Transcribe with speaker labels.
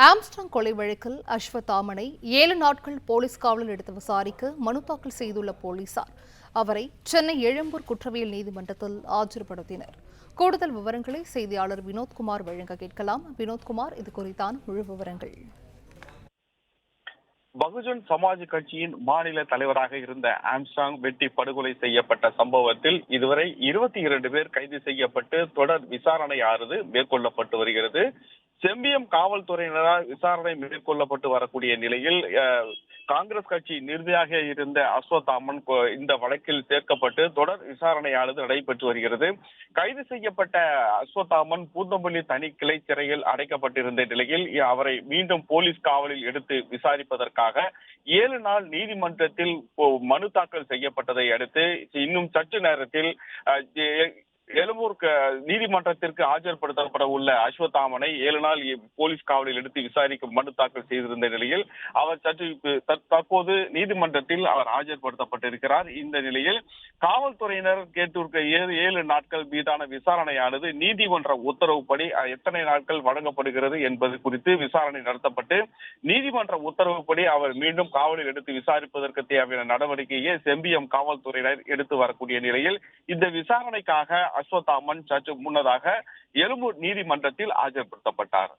Speaker 1: Armstrong கொலை வழக்கில் அஸ்வத்தாமனை 7 நாட்கள் போலீஸ் காவலில் எடுத்து விசாரிக்க மனு தாக்கல் செய்துள்ள போலீசார் அவரை சென்னை எழும்பூர் குற்றவியல் நீதிமன்றத்தில் ஆஜர்படுத்தினர். கூடுதல் விவரங்களை செய்தியாளர் வினோத்குமார் வழங்க கேட்கலாம். வினோத்குமார், இது குறித்தான முழு விவரங்கள்.
Speaker 2: பகுஜன் சமாஜ் கட்சியின் மாநில தலைவராக இருந்த ஆம்ஸ்ட்ராங் வெட்டி படுகொலை செய்யப்பட்ட சம்பவத்தில் இதுவரை 22 பேர் கைது செய்யப்பட்டு தொடர் விசாரணையானது மேற்கொள்ளப்பட்டு வருகிறது. செம்பியம் காவல்துறையினரால் விசாரணை மேற்கொள்ளப்பட்டு வரக்கூடிய நிலையில் காங்கிரஸ் கட்சி நிர்வாகியாக இருந்த அஸ்வத்தாமன் இந்த வழக்கில் சேர்க்கப்பட்டு தொடர் விசாரணையானது நடைபெற்று வருகிறது. கைது செய்யப்பட்ட அஸ்வத்தாமன் பூந்தமல்லி தனி கிளை சிறையில் அடைக்கப்பட்டிருந்த நிலையில் அவரை மீண்டும் போலீஸ் காவலில் எடுத்து விசாரிப்பதற்காக 7 நாள் நீதிமன்றத்தில் மனு தாக்கல் செய்யப்பட்டதை அடுத்து இன்னும் சற்று நேரத்தில் எழும்பூர் நீதிமன்றத்திற்கு ஆஜர்படுத்தப்பட உள்ள அஸ்வத்தாமனை 7 நாள் போலீஸ் காவலில் எடுத்து விசாரிக்க மனு தாக்கல் செய்திருந்த நிலையில் அவர் தற்போது நீதிமன்றத்தில் அவர் ஆஜர்படுத்தப்பட்டிருக்கிறார். இந்த நிலையில் காவல்துறையினர் கேட்டிருக்க 7 நாட்கள் மீதான விசாரணையானது நீதிமன்ற உத்தரவுப்படி எத்தனை நாட்கள் வழங்கப்படுகிறது என்பது குறித்து விசாரணை நடத்தப்பட்டு நீதிமன்ற உத்தரவுப்படி அவர் மீண்டும் காவலில் எடுத்து விசாரிப்பதற்கு தேவையான நடவடிக்கையை செம்பியம் காவல்துறையினர் எடுத்து வரக்கூடிய நிலையில் இந்த விசாரணைக்காக அஸ்வத்தாமன் சற்று முன்னதாக எழும்பூர் நீதிமன்றத்தில் ஆஜர்படுத்தப்பட்டார்.